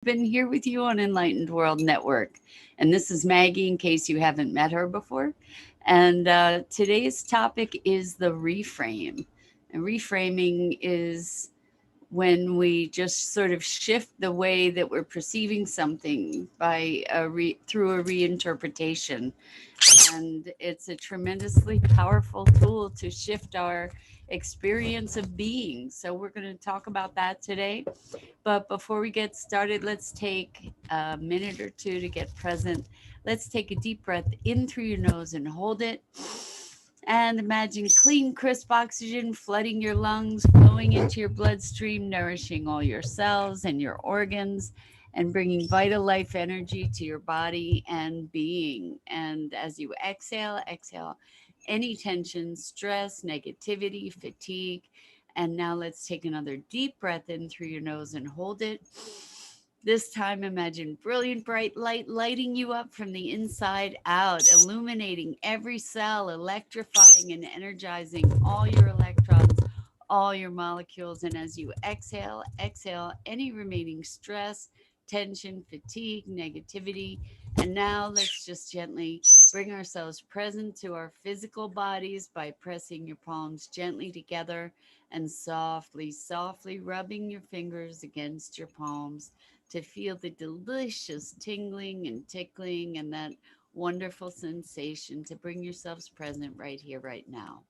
Been here with you on Enlightened World Network. And this is Maggie, in case you haven't met her before. And today's topic is the reframe. And reframing is when we just sort of shift the way that we're perceiving something through a reinterpretation. And it's a tremendously powerful tool to shift our experience of being. So we're going to talk about that today. But before we get started, let's take a minute or two to get present. Let's take a deep breath in through your nose and hold it. And imagine clean, crisp oxygen flooding your lungs, flowing into your bloodstream, nourishing all your cells and your organs, and bringing vital life energy to your body and being. And as you exhale any tension, stress, negativity, fatigue. And now let's take another deep breath in through your nose and hold it. This time, imagine brilliant bright light lighting you up from the inside out, illuminating every cell, electrifying and energizing all your electrons, all your molecules. And as you exhale any remaining stress, tension, fatigue, negativity. And now let's just gently bring ourselves present to our physical bodies by pressing your palms gently together and softly rubbing your fingers against your palms to feel the delicious tingling and tickling and that wonderful sensation to bring yourselves present right here, right now.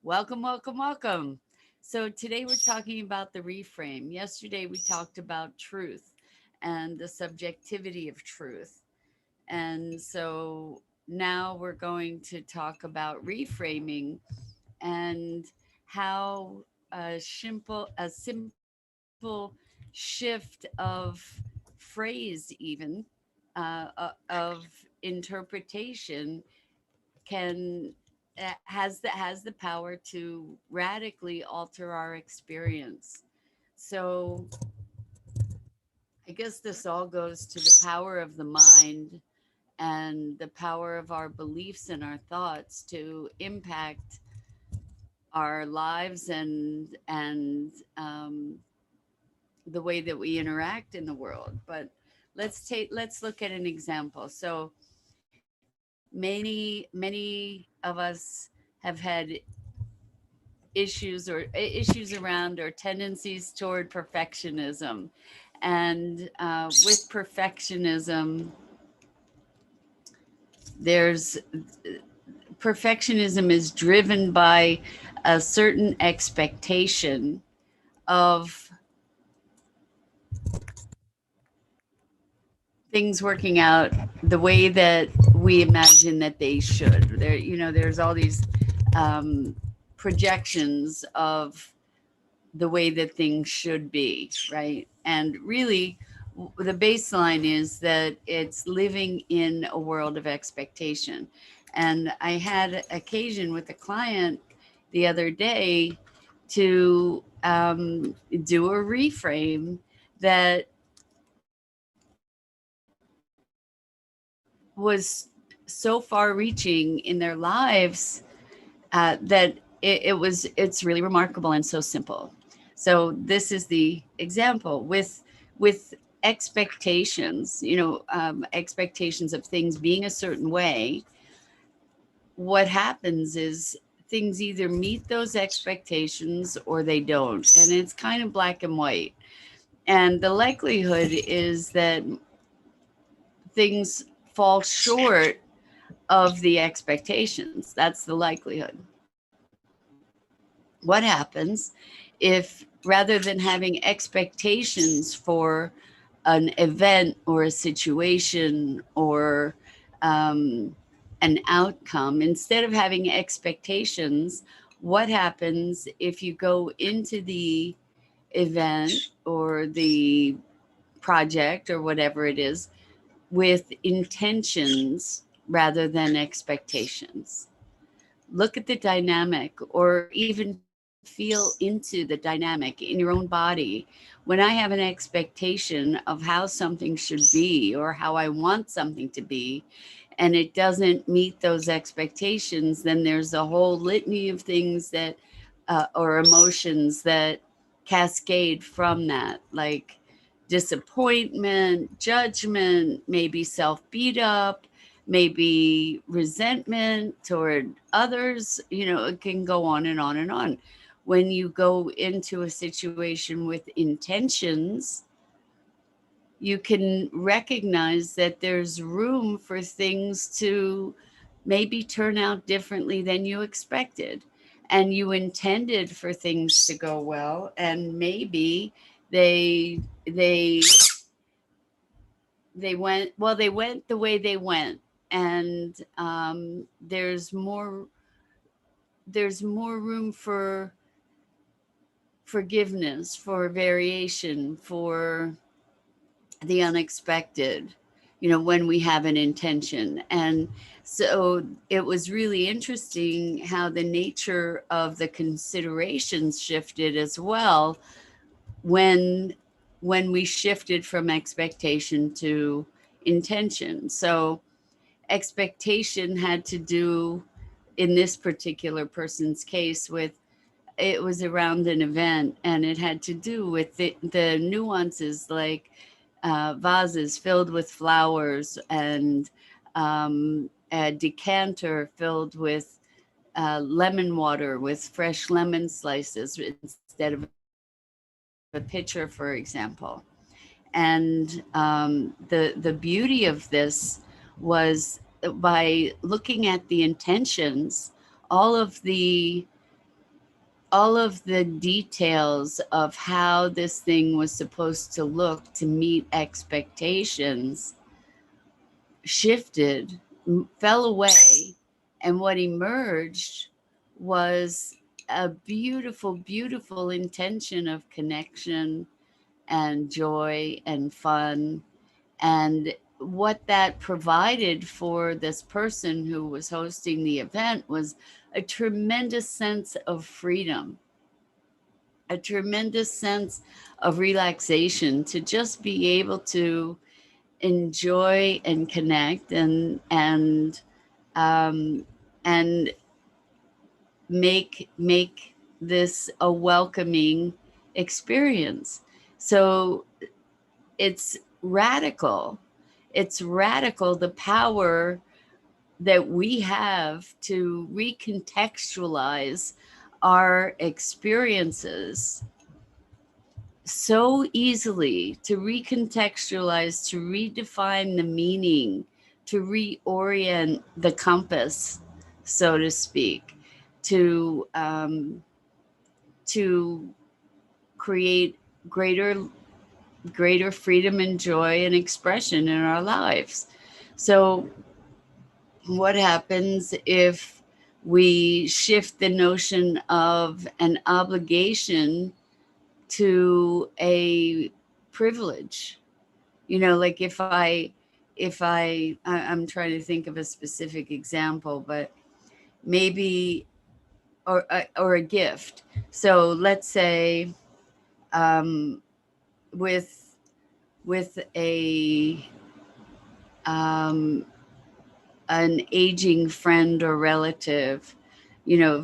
Welcome. So today we're talking about the reframe. Yesterday we talked about truth and the subjectivity of truth. And so now we're going to talk about reframing and how a simple shift of phrase even of interpretation can has the power to radically alter our experience. So I guess this all goes to the power of the mind and the power of our beliefs and our thoughts to impact our lives and the way that we interact in the world. But let's look at an example. So many of us have had issues around or tendencies toward perfectionism, and with perfectionism, there's perfectionism is driven by a certain expectation of things working out the way that we imagine that they should. There's all these um, projections of the way that things should be, right? And really, the baseline is that it's living in a world of expectation. And I had occasion with a client the other day to do a reframe that was so far reaching in their lives that it's really remarkable and so simple. So this is the example with expectations, expectations of things being a certain way. What happens is things either meet those expectations or they don't, and it's kind of black and white. And the likelihood is that things fall short of the expectations. That's the likelihood. What happens if rather than having expectations for an event or a situation or um, an outcome, instead of having expectations, what happens if you go into the event or the project or whatever it is with intentions rather than expectations? Look at the dynamic or even feel into the dynamic in your own body. When I have an expectation of how something should be or how I want something to be, and it doesn't meet those expectations, then there's a whole litany of things that, or emotions that cascade from that, like disappointment, judgment, maybe self beat up, maybe resentment toward others. It can go on and on and on. When you go into a situation with intentions, you can recognize that there's room for things to maybe turn out differently than you expected. And you intended for things to go well, and maybe they they they went the way they went. And there's more room for forgiveness, for variation, for the unexpected, when we have an intention. And so it was really interesting how the nature of the considerations shifted as well when we shifted from expectation to intention. So expectation had to do, in this particular person's case, with, it was around an event, and it had to do with the nuances, like vases filled with flowers, and a decanter filled with lemon water with fresh lemon slices instead of a pitcher, for example. And the beauty of this was, by looking at the intentions, all of the details of how this thing was supposed to look to meet expectations shifted, fell away, and what emerged was a beautiful, beautiful intention of connection and joy and fun. And what that provided for this person who was hosting the event was a tremendous sense of freedom, a tremendous sense of relaxation, to just be able to enjoy and connect, um, and make this a welcoming experience. So it's radical. It's radical, the power that we have to recontextualize our experiences so easily, to recontextualize, to redefine the meaning, to reorient the compass, so to speak, to to create greater freedom and joy and expression in our lives. So what happens if we shift the notion of an obligation to a privilege? Like, I'm trying to think of a specific example, but maybe, or a gift. So let's say, um, with a um, an aging friend or relative,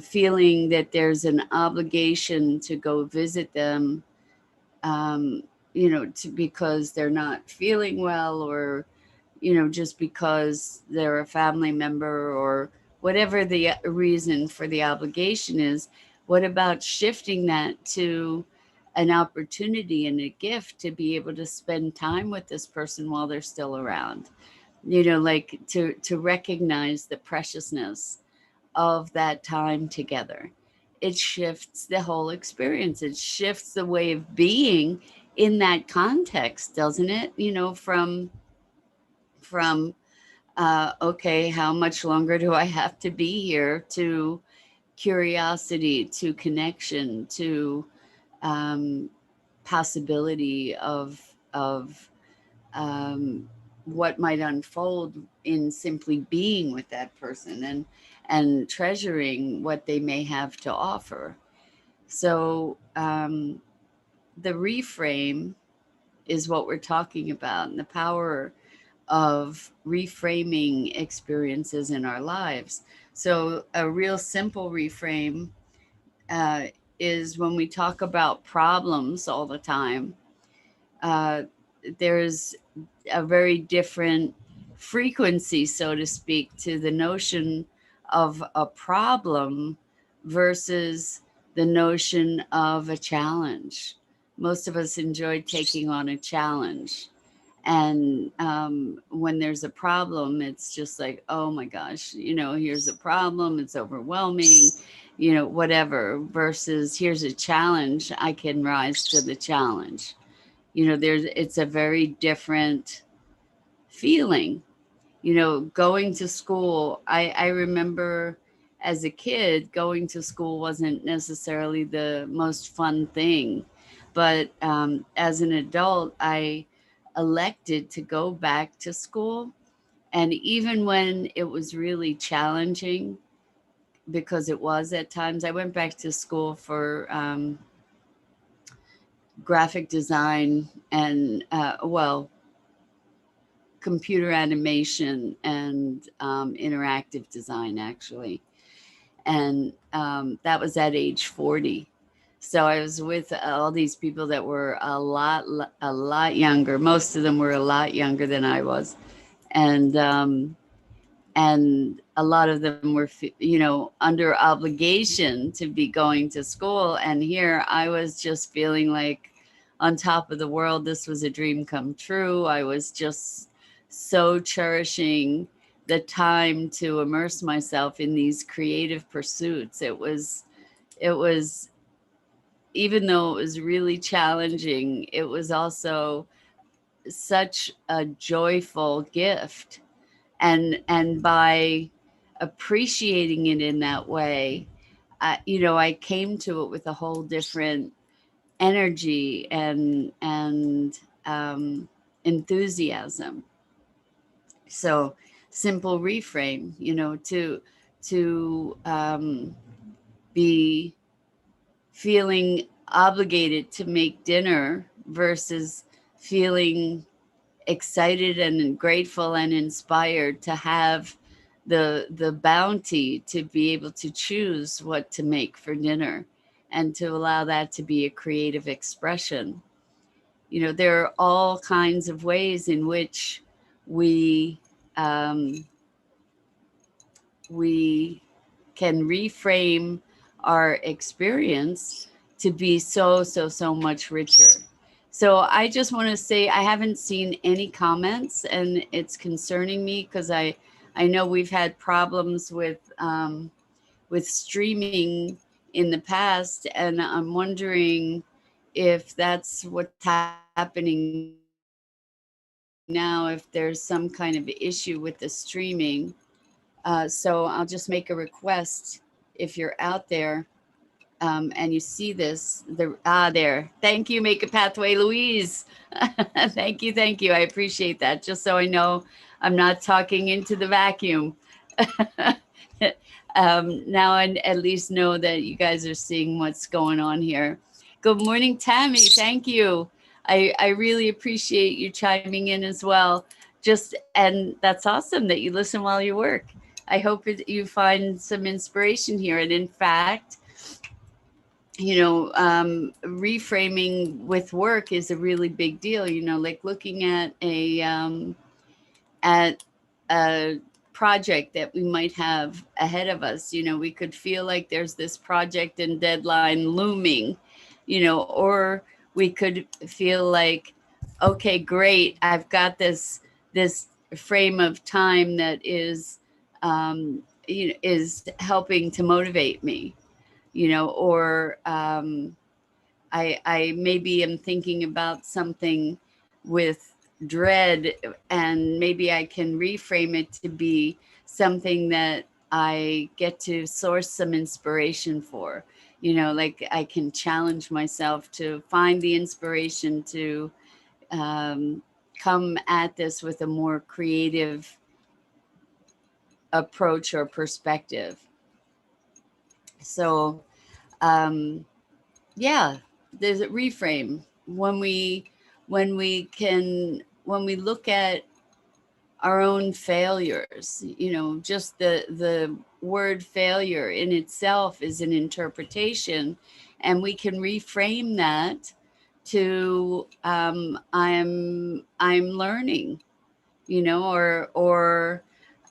feeling that there's an obligation to go visit them, um, because they're not feeling well, or just because they're a family member, or whatever the reason for the obligation is. What about shifting that to an opportunity and a gift to be able to spend time with this person while they're still around? Like, to recognize the preciousness of that time together. It shifts the whole experience. It shifts the way of being in that context, doesn't it? From okay, how much longer do I have to be here, to curiosity, to connection, to um, possibility of what might unfold in simply being with that person, and treasuring what they may have to offer. So the reframe is what we're talking about, and the power of reframing experiences in our lives. So a real simple reframe uh, is when we talk about problems all the time. there's a very different frequency, so to speak, to the notion of a problem versus the notion of a challenge. Most of us enjoy taking on a challenge. And when there's a problem, it's just like, oh my gosh, here's a problem, it's overwhelming, whatever, versus here's a challenge, I can rise to the challenge. It's a very different feeling. Going to school, I remember as a kid, going to school wasn't necessarily the most fun thing. But as an adult, I elected to go back to school. And even when it was really challenging, because it was at times, I went back to school for graphic design and, well, computer animation and interactive design, actually. And that was at age 40. So I was with all these people that were a lot younger. Most of them were a lot younger than I was. And a lot of them were, under obligation to be going to school. And here I was just feeling like on top of the world. This was a dream come true. I was just so cherishing the time to immerse myself in these creative pursuits. It was, even though it was really challenging, it was also such a joyful gift. And by appreciating it in that way, I came to it with a whole different energy and enthusiasm. So simple reframe, to be feeling obligated to make dinner versus feeling excited and grateful and inspired to have the bounty to be able to choose what to make for dinner and to allow that to be a creative expression. There are all kinds of ways in which we um, we can reframe our experience to be so much richer. So I just want to say I haven't seen any comments, and it's concerning me because I know we've had problems with streaming in the past, and I'm wondering if that's what's happening now, if there's some kind of issue with the streaming. So I'll just make a request if you're out there and you see this. There. Thank you, Make a Pathway, Louise. Thank you. I appreciate that. Just so I know I'm not talking into the vacuum. Now I at least know that you guys are seeing what's going on here. Good morning, Tammy. Thank you. I really appreciate you chiming in as well. And that's awesome that you listen while you work. I hope you find some inspiration here. And in fact, reframing with work is a really big deal. Like looking at a project that we might have ahead of us. We could feel like there's this project and deadline looming, or we could feel like, okay, great, I've got this frame of time that is helping to motivate me, or I maybe am thinking about something with dread, and maybe I can reframe it to be something that I get to source some inspiration for. Like I can challenge myself to find the inspiration to um, come at this with a more creative approach or perspective. So, um, yeah, there's a reframe when we look at our own failures. Just the word failure in itself is an interpretation, and we can reframe that to I'm learning, or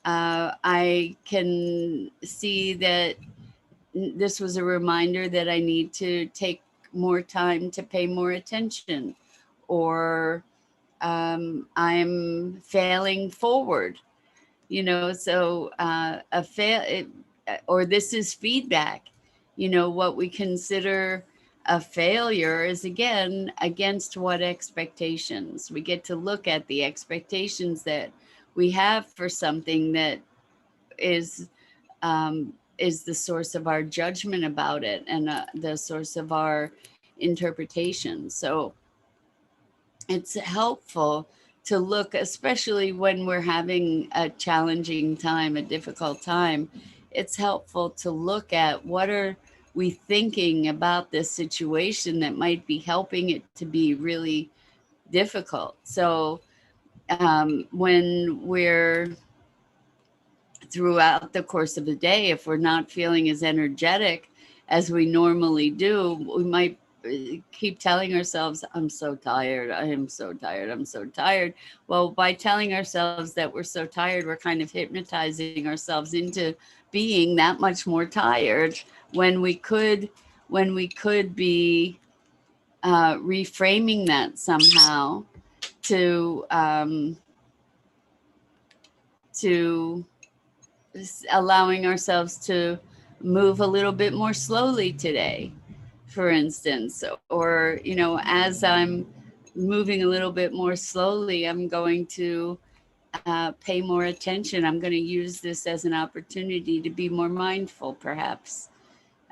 I can see that this was a reminder that I need to take more time to pay more attention, or I'm failing forward, so or this is feedback. What we consider a failure is, again, against what expectations. We get to look at the expectations that we have for something that is is the source of our judgment about it, and the source of our interpretation. So it's helpful to look, especially when we're having a challenging time, a difficult time. It's helpful to look at what are we thinking about this situation that might be helping it to be really difficult. So when we're throughout the course of the day, if we're not feeling as energetic as we normally do, we might keep telling ourselves, I'm so tired, I am so tired, I'm so tired. Well, by telling ourselves that we're so tired, we're kind of hypnotizing ourselves into being that much more tired, when we could be reframing that somehow to allowing ourselves to move a little bit more slowly today, for instance. Or, as I'm moving a little bit more slowly, I'm going to pay more attention. I'm going to use this as an opportunity to be more mindful, perhaps.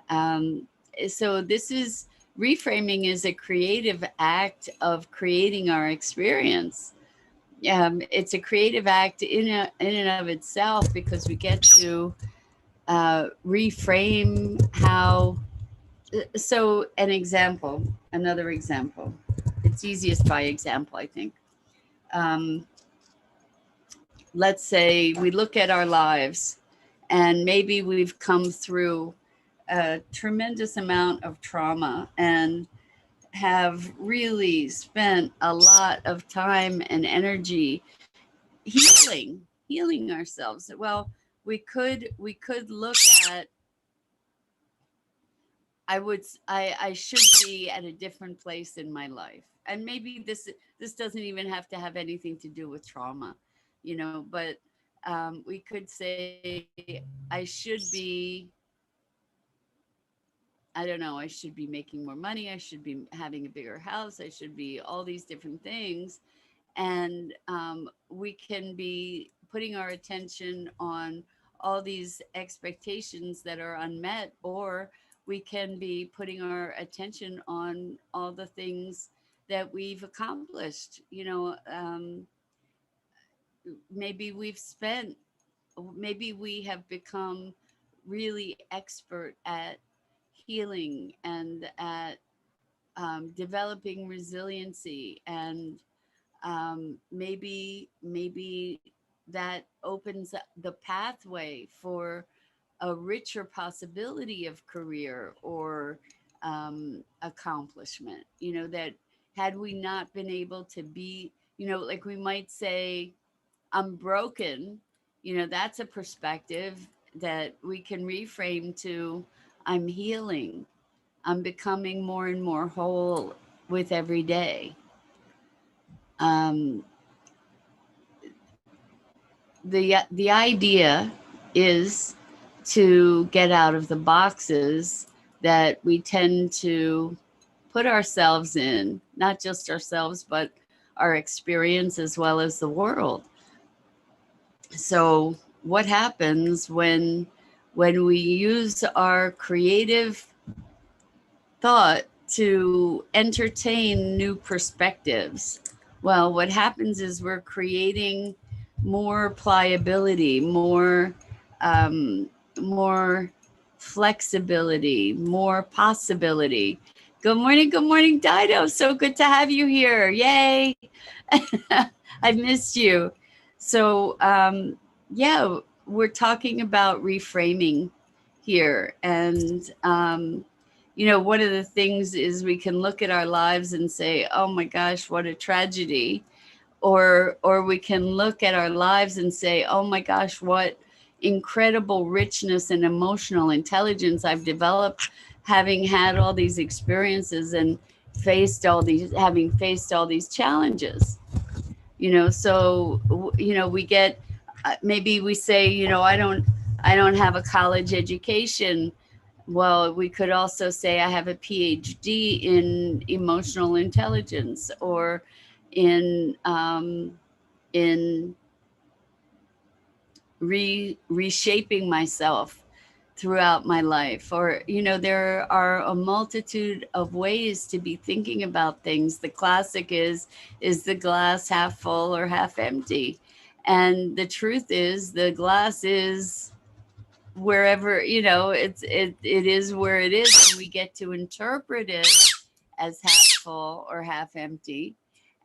Um, so this is reframing is a creative act of creating our experience. It's a creative act in and of itself, because we get to reframe how. So another example. It's easiest by example, I think. Um, let's say we look at our lives, and maybe we've come through a tremendous amount of trauma and have really spent a lot of time and energy healing ourselves. Well, we could look at, I should be at a different place in my life. And maybe this doesn't even have to have anything to do with trauma, but we could say, I should be, I don't know, I should be making more money, I should be having a bigger house, I should be all these different things. And we can be putting our attention on all these expectations that are unmet, or we can be putting our attention on all the things that we've accomplished. Maybe maybe we have become really expert at healing and at developing resiliency, and maybe that opens up the pathway for a richer possibility of career or accomplishment. That had we not been able to be, like we might say, I'm broken. That's a perspective that we can reframe to, I'm healing. I'm becoming more and more whole with every day. Um, the idea is to get out of the boxes that we tend to put ourselves in, not just ourselves, but our experience as well as the world. So what happens when we use our creative thought to entertain new perspectives? Well, what happens is we're creating more pliability, um, more flexibility, more possibility. Good morning, Dido. So good to have you here. Yay. I've missed you. So, yeah, we're talking about reframing here. And one of the things is we can look at our lives and say, oh my gosh, what a tragedy. Or we can look at our lives and say, oh my gosh, what incredible richness and emotional intelligence I've developed, having had all these experiences and having faced all these challenges. So we get, maybe we say, I don't have a college education. Well, we could also say I have a PhD in emotional intelligence, or in reshaping myself throughout my life. Or there are a multitude of ways to be thinking about things. The classic is the glass half full or half empty? And the truth is, the glass is wherever, it is where it is, and we get to interpret it as half full or half empty.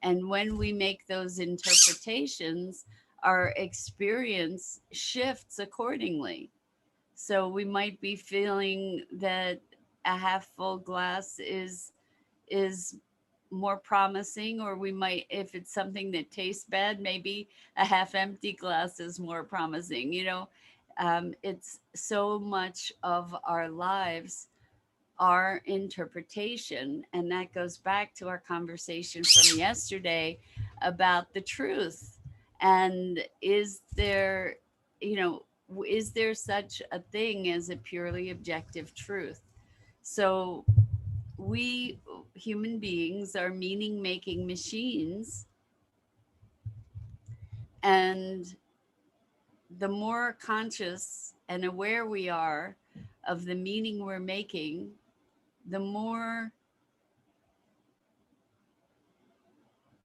And when we make those interpretations, our experience shifts accordingly. So we might be feeling that a half full glass is more promising, or we might, if it's something that tastes bad, maybe a half empty glass is more promising. It's so much of our lives, our interpretation. And that goes back to our conversation from yesterday about the truth. And you know, is there such a thing as a purely objective truth? So we human beings are meaning making machines. And the more conscious and aware we are of the meaning we're making, the more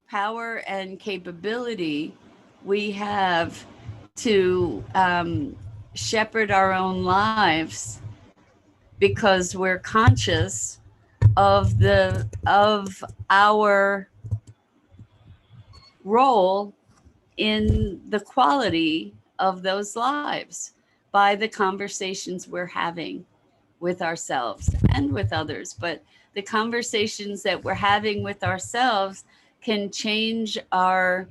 power and capability we have to shepherd our own lives, because we're conscious of our role in the quality of those lives by the conversations we're having with ourselves and with others. But the conversations that we're having with ourselves can change our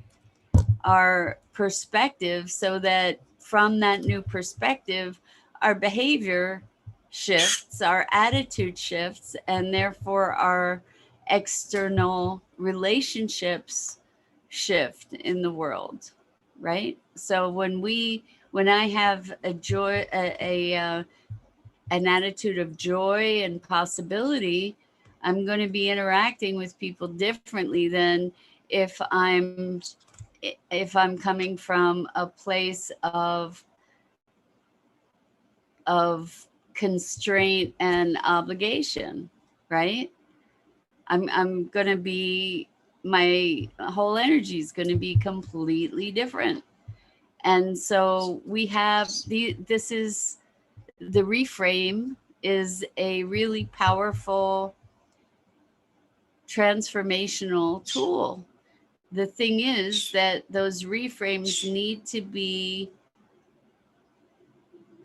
perspective, so that from that new perspective, our behavior shifts, our attitude shifts, and therefore our external relationships shift in the world, right? So when I have a joy, an attitude of joy and possibility, I'm going to be interacting with people differently than if I'm if I'm coming from a place of constraint and obligation, right? I'm going to be, my whole energy is going to be completely different. And so we have this is the reframe is a really powerful transformational tool. The thing is that those reframes need to be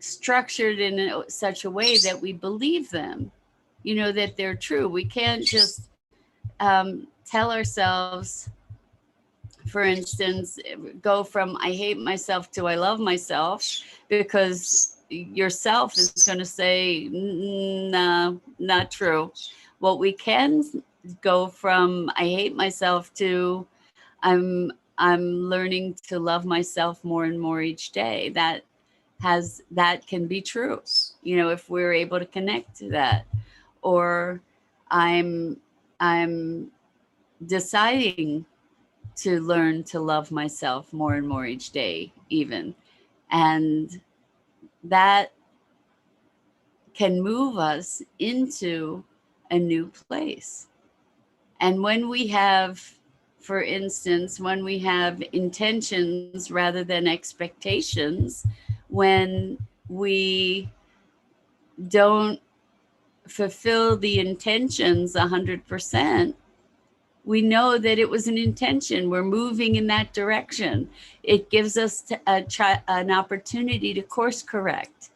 structured in such a way that we believe them, that they're true. We can't just tell ourselves, for instance, go from I hate myself to I love myself, because yourself is going to say, no, not true. What we can go from I hate myself to I'm learning to love myself more and more each day. That can be true, if we're able to connect to that. Or I'm I'm deciding to learn to love myself more and more each day, even. And that can move us into a new place. And when we have, for instance, when we have intentions rather than expectations, when we don't fulfill the intentions 100%, we know that it was an intention. We're moving in that direction. It gives us an opportunity to course correct.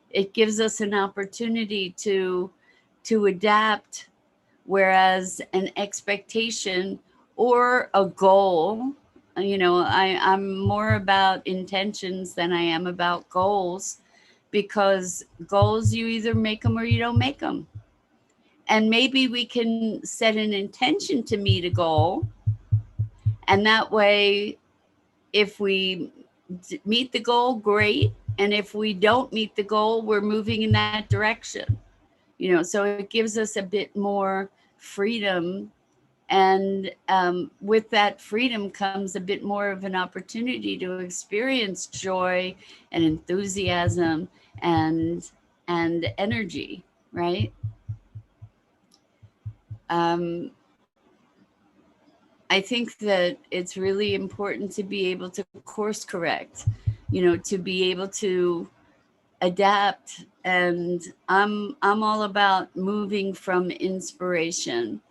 It gives us an opportunity to adapt, whereas an expectation or a goal, I'm more about intentions than I am about goals, because goals, you either make them or you don't make them. And maybe we can set an intention to meet a goal, and that way, if we meet the goal, great. And if we don't meet the goal, we're moving in that direction. So it gives us a bit more freedom. And with that freedom comes a bit more of an opportunity to experience joy and enthusiasm and energy, right? Um, I think that it's really important to be able to course correct, to be able to adapt. And I'm all about moving from inspiration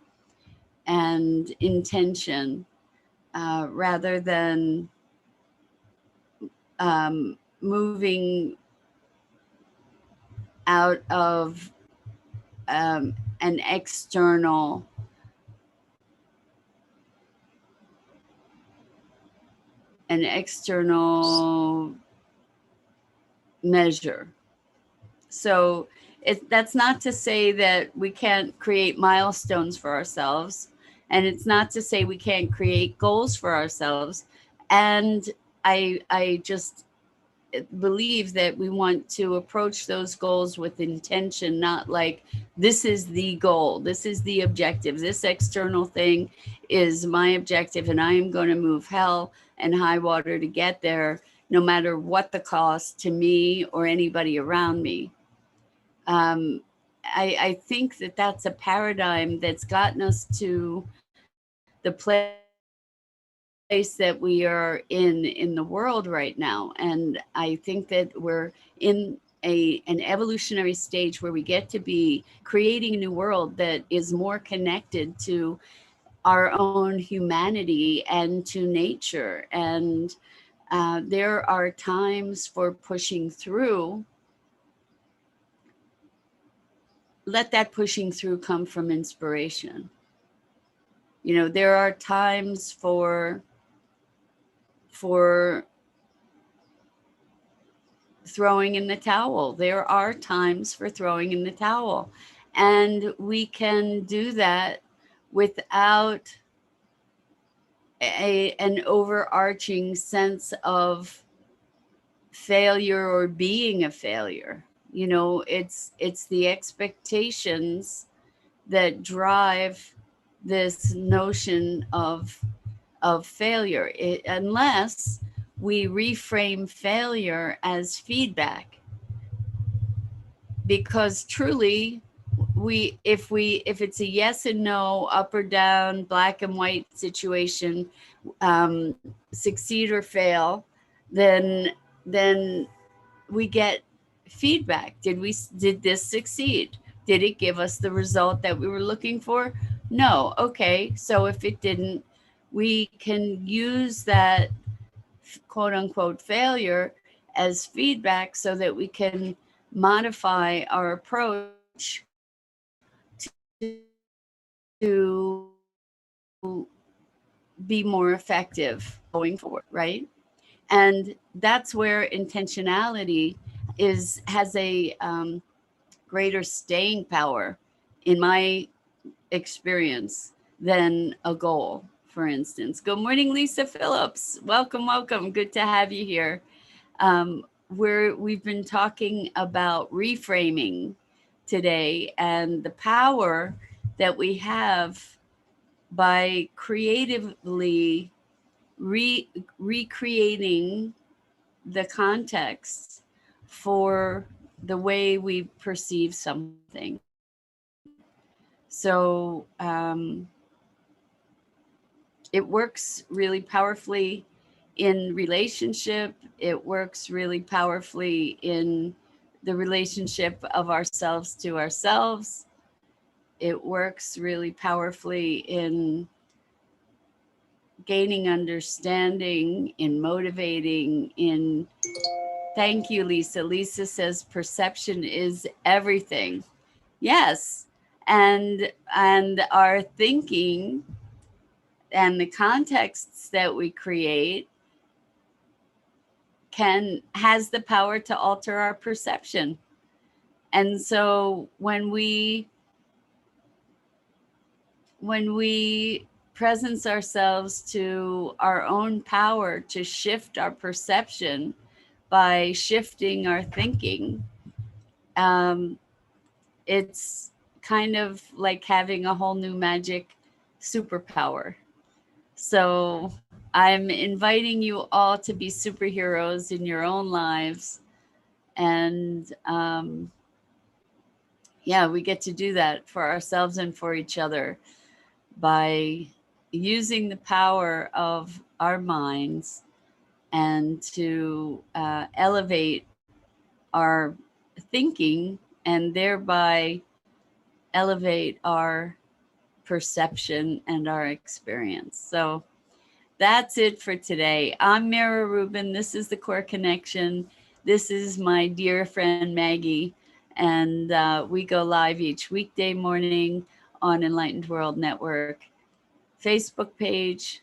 and intention, rather than moving out of um, an external measure. So that's not to say that we can't create milestones for ourselves, and it's not to say we can't create goals for ourselves. And I just believe that we want to approach those goals with intention, not like this is the goal, this is the objective, this external thing is my objective, and I am going to move hell and high water to get there, no matter what the cost to me or anybody around me. I think that that's a paradigm that's gotten us to the place that we are in the world right now. And I think that we're in an evolutionary stage where we get to be creating a new world that is more connected to our own humanity and to nature. And there are times for pushing through. Let that pushing through come from inspiration. There are times for throwing in the towel. There are times for throwing in the towel. And we can do that without an overarching sense of failure or being a failure. It's the expectations that drive this notion of failure, unless we reframe failure as feedback. Because truly, if it's a yes and no, up or down, black and white situation, succeed or fail, then we get feedback. Did this succeed? Did it give us the result that we were looking for? No. Okay. So if it didn't, we can use that quote unquote failure as feedback so that we can modify our approach to be more effective going forward, right? And that's where intentionality has a greater staying power, in my experience, than a goal, for instance. Good morning, Lisa Phillips. Welcome. Good to have you here. We've been talking about reframing today and the power that we have by creatively recreating the context for the way we perceive something. So it works really powerfully in relationship. It works really powerfully in the relationship of ourselves to ourselves. It works really powerfully in gaining understanding, in motivating, in thank you, Lisa. Lisa says perception is everything. Yes. and our thinking and the contexts that we create has the power to alter our perception. And so when we presence ourselves to our own power to shift our perception by shifting our thinking, um, it's kind of like having a whole new magic superpower. So I'm inviting you all to be superheroes in your own lives. And yeah, we get to do that for ourselves and for each other by using the power of our minds and to elevate our thinking and thereby elevate our perception and our experience. So that's it for today. I'm Mira Rubin. This is the Core Connection. This is my dear friend Maggie. And we go live each weekday morning on Enlightened World Network Facebook page.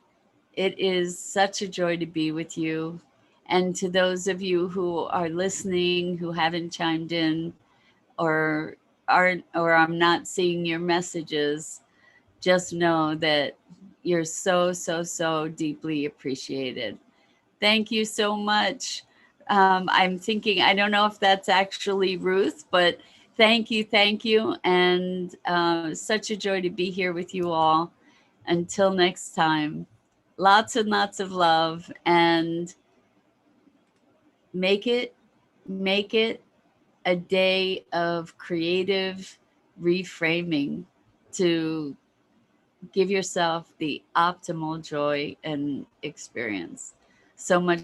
It is such a joy to be with you. And to those of you who are listening, who haven't chimed in, or or I'm not seeing your messages, just know that you're so, so, so deeply appreciated. Thank you so much. I'm thinking, I don't know if that's actually Ruth, but thank you. And such a joy to be here with you all. Until next time, lots and lots of love, and make it, make it a day of creative reframing to give yourself the optimal joy and experience. So much